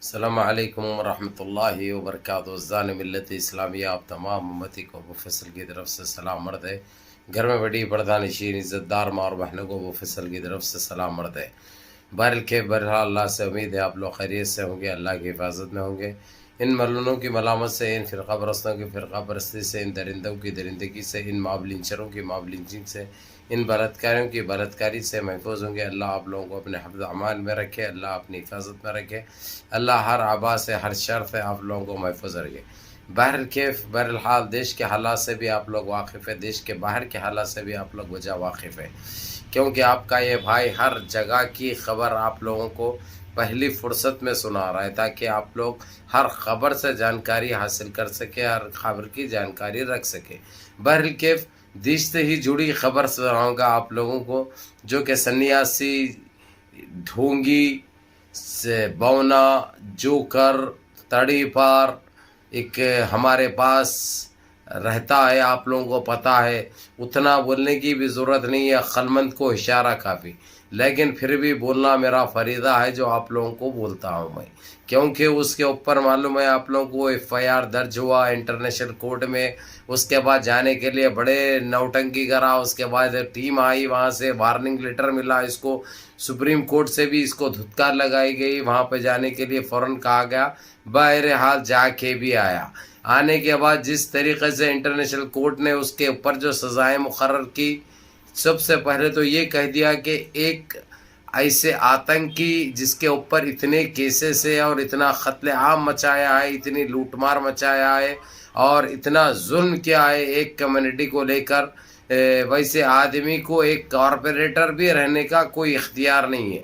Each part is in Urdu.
السلام علیکم ورحمۃ اللہ وبرکاتہ۔ عزیزان ملت اسلامیہ، آپ تمام امتی کو ابو فصل کی طرف سے سلام مرد ہے۔ گھر میں بڑی پردہ نشین عزت دار ماں اور بہنوں کو ابو فصل کی طرف سے سلام مرد ہے۔ بہرحال اللہ سے امید ہے آپ لوگ خیریت سے ہوں گے، اللہ کی حفاظت میں ہوں گے۔ ان ملونوں کی ملامت سے، ان فرقہ پرستوں کی فرقہ پرستی سے، ان درندوں کی درندگی سے، ان ماب لنچروں کی ماب لنچنگ سے، ان بلاتکاریوں کی بلاتکاری سے محفوظ ہوں گے۔ اللہ آپ لوگوں کو اپنے حفظ امان میں رکھے، اللہ اپنی حفاظت میں رکھے، اللہ ہر آبا سے، ہر شر سے آپ لوگوں کو محفوظ رکھے۔ بہرحال دیش کے حالات سے بھی آپ لوگ واقف ہے، دیش کے باہر کے حالات سے بھی آپ لوگ وجہ واقف ہے، کیونکہ آپ کا یہ بھائی ہر جگہ کی خبر آپ لوگوں کو پہلی فرصت میں سنا رہا ہے، تاکہ آپ لوگ ہر خبر سے جانکاری حاصل کر سکے، ہر خبر کی جانکاری رکھ سکے۔ بہرحال دیش سے ہی جڑی خبر سناؤں گا آپ لوگوں کو، جو کہ سنیاسی، ڈھونگی سے بونا، جوکر، تڑی پار ایک ہمارے پاس رہتا ہے، آپ لوگوں کو پتہ ہے۔ اتنا بولنے کی بھی ضرورت نہیں ہے، عقلمند کو اشارہ کافی، لیکن پھر بھی بولنا میرا فریضہ ہے، جو آپ لوگوں کو بولتا ہوں میں، کیونکہ اس کے اوپر معلوم ہے آپ لوگوں کو FIR درج ہوا انٹرنیشنل کورٹ میں، اس کے بعد جانے کے لیے بڑے نوٹنکی کرا، اس کے بعد ٹیم آئی، وہاں سے وارننگ لیٹر ملا اس کو، سپریم کورٹ سے بھی اس کو دھتکار لگائی گئی، وہاں پہ جانے کے لیے فوراً کہا گیا، بہرحال جا کے بھی آیا۔ آنے کے بعد جس طریقے سے انٹرنیشنل کورٹ نے اس کے اوپر جو سزائیں مقرر کی، سب سے پہلے تو یہ کہہ دیا کہ ایک ایسے آتنکی جس کے اوپر اتنے کیسز ہے اور اتنا قتل عام مچایا ہے، اتنی لوٹ مار مچایا ہے اور اتنا ظلم کیا ہے ایک کمیونٹی کو لے کر، ویسے آدمی کو ایک کارپوریٹر بھی رہنے کا کوئی اختیار نہیں ہے۔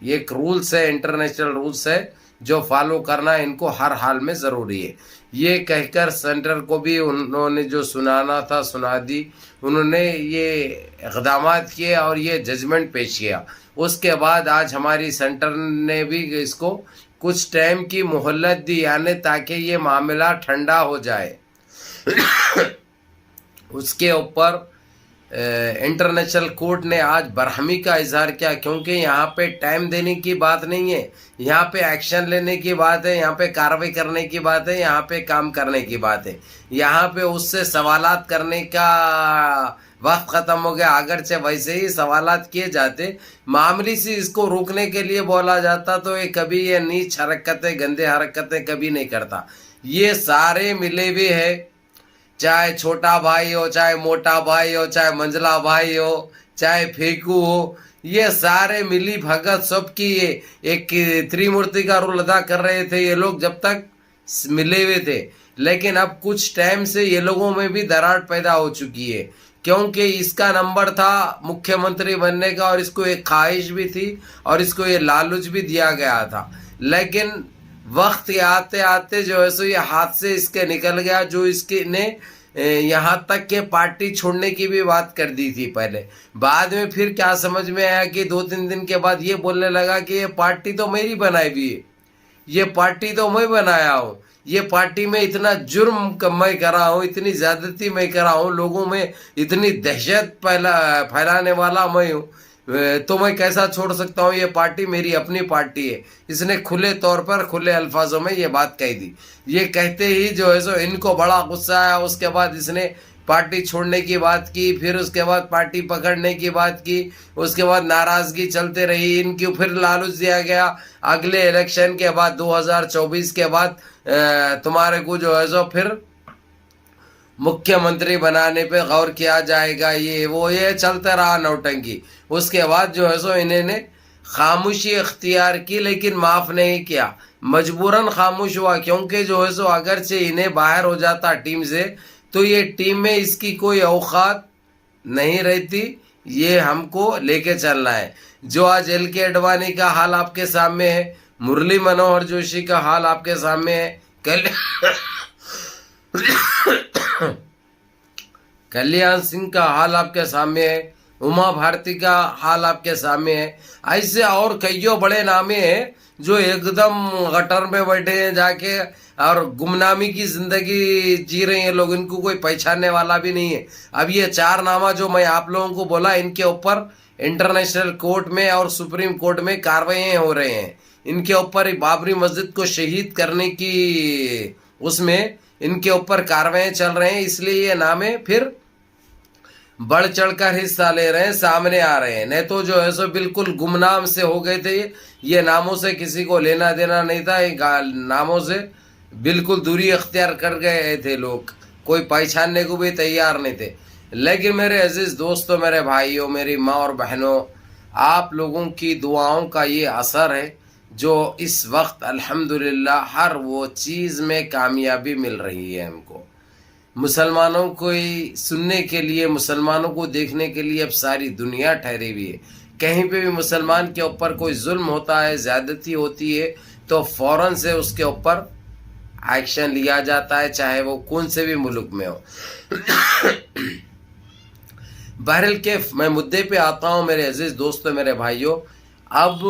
یہ ایک رولز ہے، انٹرنیشنل رولز ہے، جو فالو کرنا ان کو ہر حال میں ضروری ہے۔ یہ کہہ کر سینٹر کو بھی انہوں نے جو سنانا تھا سنا دی، انہوں نے یہ اقدامات کیے اور یہ ججمنٹ پیش کیا۔ اس کے بعد آج ہماری سینٹر نے بھی اس کو کچھ ٹائم کی مہلت دی، یعنی تاکہ یہ معاملہ ٹھنڈا ہو جائے۔ اس کے اوپر انٹرنیشنل کورٹ نے آج برہمی کا اظہار کیا، کیونکہ یہاں پہ ٹائم دینے کی بات نہیں ہے، یہاں پہ ایکشن لینے کی بات ہے، یہاں پہ کارروائی کرنے کی بات ہے، یہاں پہ کام کرنے کی بات ہے۔ یہاں پہ اس سے سوالات کرنے کا وقت ختم ہو گیا، اگرچہ ویسے ہی سوالات کیے جاتے، معاملی سے اس کو روکنے کے لیے بولا جاتا تو یہ کبھی یہ نیچ حرکتیں، گندے حرکتیں کبھی نہیں کرتا۔ یہ سارے ملے ہوئے ہیں، چاہے چھوٹا بھائی ہو، چاہے موٹا بھائی ہو، چاہے منجلا بھائی ہو، چاہے پھیکو ہو، یہ سارے ملی بھگت سب کی ایک تریمورتی کا رول ادا کر رہے تھے یہ لوگ جب تک ملے ہوئے تھے۔ لیکن اب کچھ ٹائم سے یہ لوگوں میں بھی دراڑ پیدا ہو چکی ہے، کیونکہ اس کا نمبر تھا مکھیہ منتری بننے کا، اور اس کو ایک خواہش بھی تھی اور اس کو یہ لالچ بھی دیا گیا تھا، لیکن وقت آتے آتے جو ہے سو یہ ہاتھ سے اس کے نکل گیا، جو اس کے نے یہاں تک کہ پارٹی چھوڑنے کی بھی بات کر دی تھی پہلے۔ بعد میں پھر کیا سمجھ میں آیا کہ 2-3 دن کے بعد یہ بولنے لگا کہ یہ پارٹی تو میری بنائی ہوئی ہے، یہ پارٹی تو میں بنایا ہوں، یہ پارٹی میں اتنا جرم میں کرا ہوں، اتنی زیادتی میں کرا ہوں، لوگوں میں اتنی دہشت پھیلانے والا میں ہوں، تو میں کیسا چھوڑ سکتا ہوں؟ یہ پارٹی میری اپنی پارٹی ہے۔ اس نے کھلے طور پر کھلے الفاظوں میں یہ بات کہہ دی۔ یہ کہتے ہی جو ہے سو ان کو بڑا غصہ آیا، اس کے بعد اس نے پارٹی چھوڑنے کی بات کی، پھر اس کے بعد پارٹی پکڑنے کی بات کی، اس کے بعد ناراضگی چلتے رہی، ان کی پھر لالچ دیا گیا، اگلے الیکشن کے بعد 2024 کے بعد تمہارے کو جو ہے سو پھر مکھیہ منتری بنانے پہ غور کیا جائے گا، یہ وہ یہ چلتا رہا نوٹنکی۔ اس کے بعد جو ہے سو انہیں نے خاموشی اختیار کی، لیکن معاف نہیں کیا، مجبوراً خاموش ہوا، کیونکہ جو ہے سو اگرچہ انہیں باہر ہو جاتا ٹیم سے تو یہ ٹیم میں اس کی کوئی اوقات نہیں رہتی، یہ ہم کو لے کے چلنا ہے۔ جو آج LK اڈوانی کا حال آپ کے سامنے ہے، مرلی منوہر جوشی کا حال آپ کے سامنے ہے، کلیان سنگھ کا حال آپ کے سامنے ہے، اما بھارتی کا حال آپ کے سامنے ہے، ایسے اور کئیوں بڑے نامے ہیں جو ایک دم گٹر میں بیٹھے ہیں جا کے اور گمنامی کی زندگی جی رہے ہیں لوگ، ان کو کوئی پہچاننے والا بھی نہیں ہے۔ اب یہ 4 نامہ جو میں آپ لوگوں کو بولا، ان کے اوپر انٹرنیشنل کورٹ میں اور سپریم کورٹ میں کاروائیاں ہو رہے ہیں، ان کے اوپر بابری مسجد کو شہید کرنے کی اس میں ان کے اوپر کاروائیں چل رہے ہیں، اس لیے یہ نامے پھر بڑھ چڑھ کر حصہ لے رہے ہیں، سامنے آ رہے ہیں. نہیں تو جو ہے سو بالکل گمنام سے ہو گئے تھے. یہ ناموں سے کسی کو لینا دینا نہیں تھا، یہ ناموں سے بالکل دوری اختیار کر گئے تھے لوگ، کوئی پہچاننے کو بھی تیار نہیں تھے. لیکن میرے عزیز دوستوں، میرے بھائیوں، میری ماں اور بہنوں، آپ لوگوں کی دعاؤں کا یہ اثر ہے جو اس وقت الحمدللہ ہر وہ چیز میں کامیابی مل رہی ہے. ہم کو مسلمانوں کو سننے کے لیے، مسلمانوں کو دیکھنے کے لیے اب ساری دنیا ٹھہری ہوئی ہے. کہیں پہ بھی مسلمان کے اوپر کوئی ظلم ہوتا ہے، زیادتی ہوتی ہے، تو فوراً سے اس کے اوپر ایکشن لیا جاتا ہے، چاہے وہ کون سے بھی ملک میں ہو. بہرحال کے میں مدعے پہ آتا ہوں میرے عزیز دوستوں، میرے بھائیوں. اب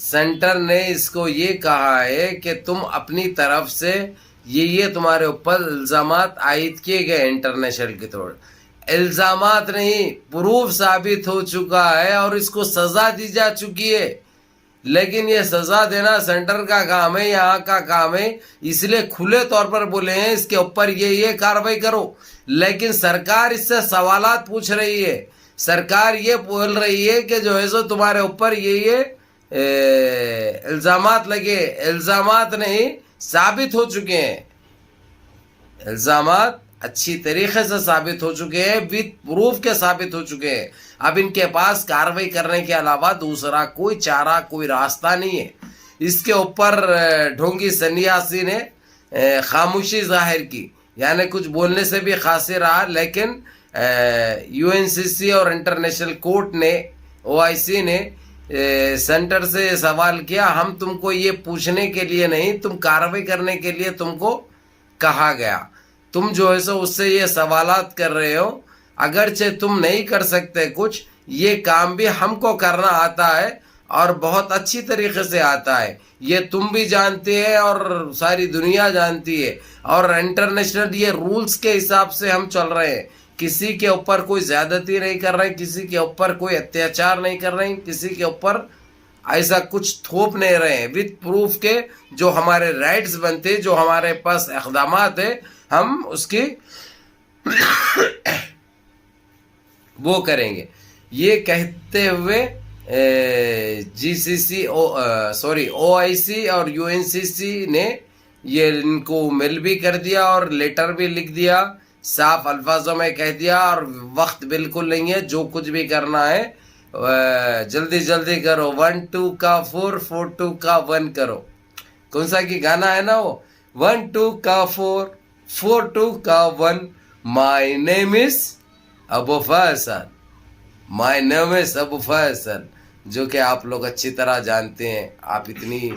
سینٹر نے اس کو یہ کہا ہے کہ تم اپنی طرف سے یہ تمہارے اوپر الزامات عائد کیے گئے انٹرنیشنل کے طور. الزامات نہیں، پروف ثابت ہو چکا ہے اور اس کو سزا دی جا چکی ہے. لیکن یہ سزا دینا سینٹر کا کام ہے، یہاں کا کام ہے، اس لیے کھلے طور پر بولے ہیں اس کے اوپر یہ کاروائی کرو. لیکن سرکار اس سے سوالات پوچھ رہی ہے. سرکار یہ بول رہی ہے کہ جو ہے سو تمہارے اوپر یہ الزامات لگے. الزامات نہیں، ثابت ہو چکے ہیں. الزامات اچھی طریقے سے ثابت ہو چکے ہیں، وتھ پروف کے ثابت ہو چکے ہیں. اب ان کے پاس کاروائی کرنے کے علاوہ دوسرا کوئی چارہ، کوئی راستہ نہیں ہے. اس کے اوپر ڈھونگی سنیاسی نے خاموشی ظاہر کی، یعنی کچھ بولنے سے بھی قاصر رہا. لیکن UNCC اور انٹرنیشنل کورٹ نے، OIC نے سینٹر سے سوال کیا، ہم تم کو یہ پوچھنے کے لیے نہیں، تم کاروائی کرنے کے لیے تم کو کہا گیا. تم جو ہے سو اس سے یہ سوالات کر رہے ہو. اگرچہ تم نہیں کر سکتے کچھ، یہ کام بھی ہم کو کرنا آتا ہے اور بہت اچھی طریقے سے آتا ہے. یہ تم بھی جانتے ہیں اور ساری دنیا جانتی ہے. اور انٹرنیشنل یہ رولز کے حساب سے ہم چل رہے ہیں. کسی کے اوپر کوئی زیادتی نہیں کر رہے، کسی کے اوپر کوئی اتیاچار نہیں کر رہے، کسی کے اوپر ایسا کچھ تھوپ نہیں رہے ہیں. وتھ پروف کے جو ہمارے رائٹس بنتے، جو ہمارے پاس اقدامات ہیں، ہم اس کی وہ کریں گے. یہ کہتے ہوئے OIC اور UNCC نے یہ ان کو میل بھی کر دیا اور لیٹر بھی لکھ دیا، صاف الفاظوں میں کہہ دیا. اور وقت بالکل نہیں ہے، جو کچھ بھی کرنا ہے جلدی جلدی کرو. 1 2 کا 4 4 2 کا 1 کرو. کون سا کی گانا ہے نا وہ، 1 2 کا 4 4 2 کا 1. مائی نیم از ابو فیصل، مائی نیم از ابو فیصل، جو کہ آپ لوگ اچھی طرح جانتے ہیں. آپ اتنی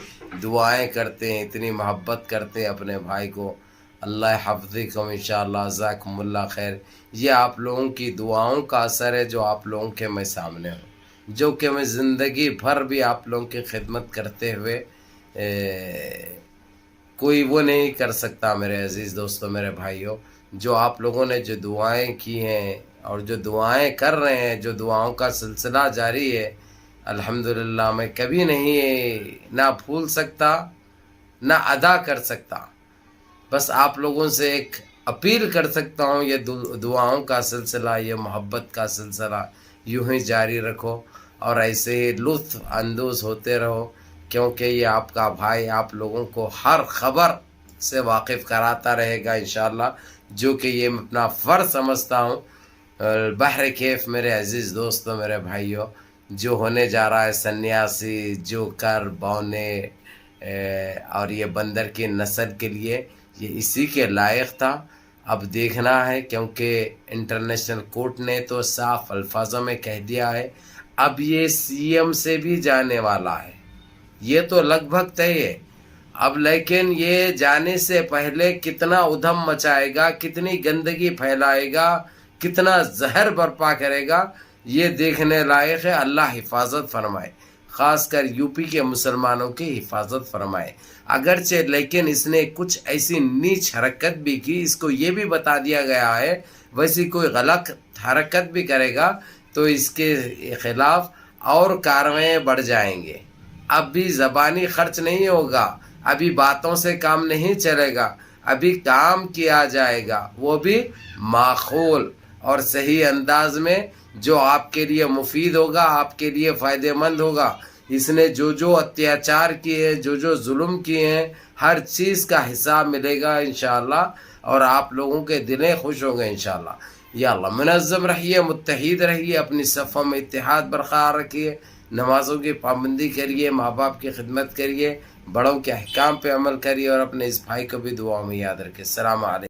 دعائیں کرتے ہیں، اتنی محبت کرتے ہیں اپنے بھائی کو. اللہ حفظکم انشاءاللہ، جزاکم اللہ خیر. یہ آپ لوگوں کی دعاؤں کا اثر ہے جو آپ لوگوں کے میں سامنے ہوں، جو کہ میں زندگی بھر بھی آپ لوگوں کی خدمت کرتے ہوئے کوئی وہ نہیں کر سکتا. میرے عزیز دوستوں، میرے بھائیوں، جو آپ لوگوں نے جو دعائیں کی ہیں اور جو دعائیں کر رہے ہیں، جو دعاؤں کا سلسلہ جاری ہے، الحمدللہ میں کبھی نہیں نہ بھول سکتا، نہ ادا کر سکتا. بس آپ لوگوں سے ایک اپیل کر سکتا ہوں، یہ دعاؤں کا سلسلہ، یہ محبت کا سلسلہ یوں ہی جاری رکھو اور ایسے ہی لطف اندوز ہوتے رہو، کیونکہ یہ آپ کا بھائی آپ لوگوں کو ہر خبر سے واقف کراتا رہے گا انشاءاللہ، جو کہ یہ اپنا فرض سمجھتا ہوں. بہر کیف میرے عزیز دوستوں، میرے بھائیوں، جو ہونے جا رہا ہے سنیاسی، جوکر، بونے اور یہ بندر کی نسل کے لیے یہ اسی کے لائق تھا. اب دیکھنا ہے، کیونکہ انٹرنیشنل کورٹ نے تو صاف الفاظوں میں کہہ دیا ہے. اب یہ CM سے بھی جانے والا ہے، یہ تو لگ بھگ طے ہے. اب لیکن یہ جانے سے پہلے کتنا ادھم مچائے گا، کتنی گندگی پھیلائے گا، کتنا زہر برپا کرے گا، یہ دیکھنے لائق ہے. اللہ حفاظت فرمائے، خاص کر UP کے مسلمانوں کی حفاظت فرمائے. اگرچہ لیکن اس نے کچھ ایسی نیچ حرکت بھی کی، اس کو یہ بھی بتا دیا گیا ہے ویسی کوئی غلط حرکت بھی کرے گا تو اس کے خلاف اور کاروائیں بڑھ جائیں گے. اب بھی زبانی خرچ نہیں ہوگا، ابھی باتوں سے کام نہیں چلے گا، ابھی کام کیا جائے گا، وہ بھی معقول اور صحیح انداز میں، جو آپ کے لیے مفید ہوگا، آپ کے لیے فائدہ مند ہوگا۔ اس نے جو اتیاچار کیے، جو ظلم کیے ہیں، ہر چیز کا حساب ملے گا انشاءاللہ، اور آپ لوگوں کے دلیں خوش ہوں گے انشاءاللہ۔ یا اللہ منظم رہیے، متحد رہیے، اپنی صفوں میں اتحاد برقرار رکھیے، نمازوں کی پابندی کریے، ماں باپ کی خدمت کریے، بڑوں کے احکام پہ عمل کریے، اور اپنے اس بھائی کو بھی دعاؤں میں یاد رکھیے۔ السلام علیکم۔